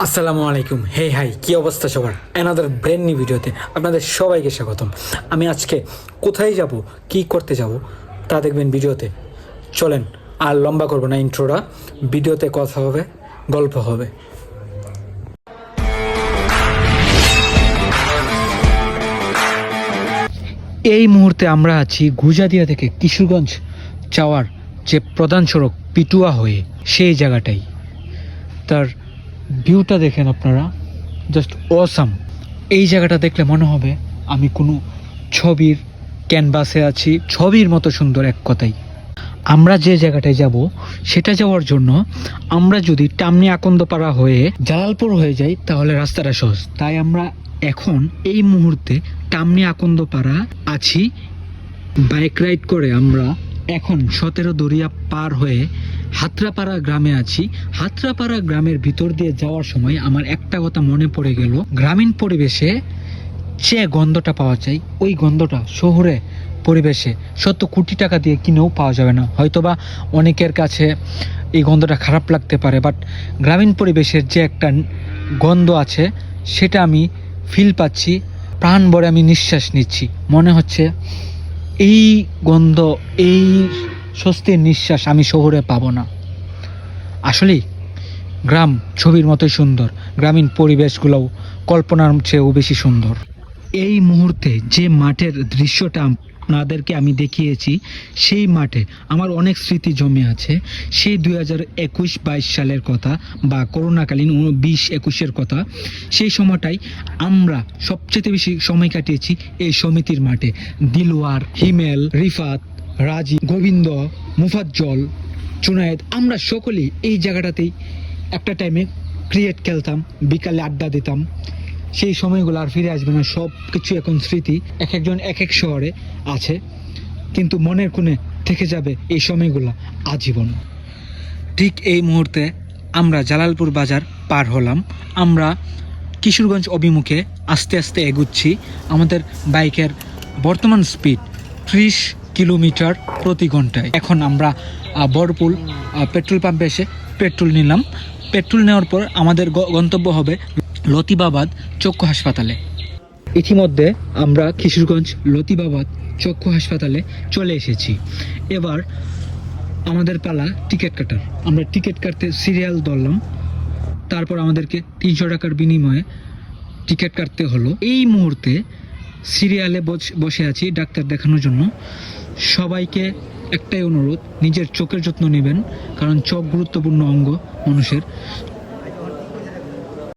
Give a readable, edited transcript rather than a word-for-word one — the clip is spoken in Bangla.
আসসালামু আলাইকুম। হে হাই, কি অবস্থা সবার? অ্যানাদার ব্র্যান্ড নিউ ভিডিওতে আপনাদের সবাইকে স্বাগতম। আমি আজকে কোথায় যাব, কি করতে যাব তা দেখবেন ভিডিওতে। চলেন, আর লম্বা করবো না ইন্ট্রোটা, ভিডিওতে কথা হবে, গল্প হবে। এই মুহূর্তে আমরা আছি গুজাদিয়া থেকে কিশোরগঞ্জ যাওয়ার যে প্রধান সড়ক পিটুয়া হয়ে, সেই জায়গাটাই। তার ভিউটা দেখেন আপনারা, জাস্ট অসাম। এই জায়গাটা দেখলে মনে হবে আমি কোনো ছবির ক্যানভাসে আছি, ছবির মতো সুন্দর। এক কথাই, আমরা যে জায়গাটায় যাব সেটা যাওয়ার জন্য আমরা যদি টামনি আকন্দপাড়া হয়ে জালালপুর হয়ে যাই তাহলে রাস্তাটা সহজ। তাই আমরা এখন এই মুহূর্তে টামনি আকন্দপাড়া আছি। বাইক রাইড করে আমরা এখন 17 দরিয়া পার হয়ে হাতরাপাড়া গ্রামে আছি। হাতরাপাড়া গ্রামের ভিতর দিয়ে যাওয়ার সময় আমার একটা কথা মনে পড়ে গেল, গ্রামীণ পরিবেশে যে গন্ধটা পাওয়া যায় ওই গন্ধটা শহরে পরিবেশে 70 কোটি টাকা দিয়ে কিনেও পাওয়া যাবে না। হয়তোবা অনেকের কাছে এই গন্ধটা খারাপ লাগতে পারে, বাট গ্রামীণ পরিবেশের যে একটা গন্ধ আছে সেটা আমি ফিল পাচ্ছি, প্রাণ ভরে আমি নিঃশ্বাস নিচ্ছি। মনে হচ্ছে এই গন্ধ, এই স্বস্তির নিঃশ্বাস আমি শহরে পাবো না। আসলেই গ্রাম ছবির মতোই সুন্দর, গ্রামীণ পরিবেশগুলোও কল্পনার চেয়েও বেশি সুন্দর। এই মুহূর্তে যে মাঠের দৃশ্যটা আপনাদেরকে আমি দেখিয়েছি, সেই মাঠে আমার অনেক স্মৃতি জমে আছে। সেই 2021-22 সালের কথা বা করোনাকালীন 20-21-এর কথা। সেই সময়টাই আমরা সবচেয়ে বেশি সময় কাটিয়েছি এই সমিতির মাঠে। দিলওয়ার, হিমেল, রিফাত, রাজি, গোবিন্দ, মুফাজ্জল, জুনায়েদ, আমরা সকলেই এই জায়গাটাতেই একটা টাইমে ক্রিকেট খেলতাম, বিকালে আড্ডা দিতাম। সেই সময়গুলো আর ফিরে আসবে না। সব কিছু এখন স্মৃতি, এক একজন এক এক শহরে আছে, কিন্তু মনের কোণে থেকে যাবে এই সময়গুলো আজীবন। ঠিক এই মুহূর্তে আমরা জালালপুর বাজার পার হলাম। আমরা কিশোরগঞ্জ অভিমুখে আস্তে আস্তে এগুচ্ছি। আমাদের বাইকের বর্তমান স্পিড 30 কিলোমিটার প্রতি ঘন্টায়। এখন আমরা বরপুল পেট্রোল পাম্পে এসে পেট্রোল নিলাম। পেট্রোল নেওয়ার পর আমাদের গন্তব্য হবে লতিবাবাদ চক্ষু হাসপাতালে। ইতিমধ্যে আমরা কিশোরগঞ্জ লতিবাবাদ চক্ষু হাসপাতালে চলে এসেছি। এবার আমাদের পালা টিকিট কাটার। আমরা টিকিট কাটতে সিরিয়াল ধরলাম, তারপর আমাদেরকে 300 টাকার বিনিময়ে টিকিট কাটতে হলো। এই মুহূর্তে সিরিয়ালে বসে আছি ডাক্তার দেখানোর জন্য। সবাইকে একটাই অনুরোধ, নিজের চোখের যত্ন নেবেন, কারণ চোখ গুরুত্বপূর্ণ অঙ্গ মানুষের।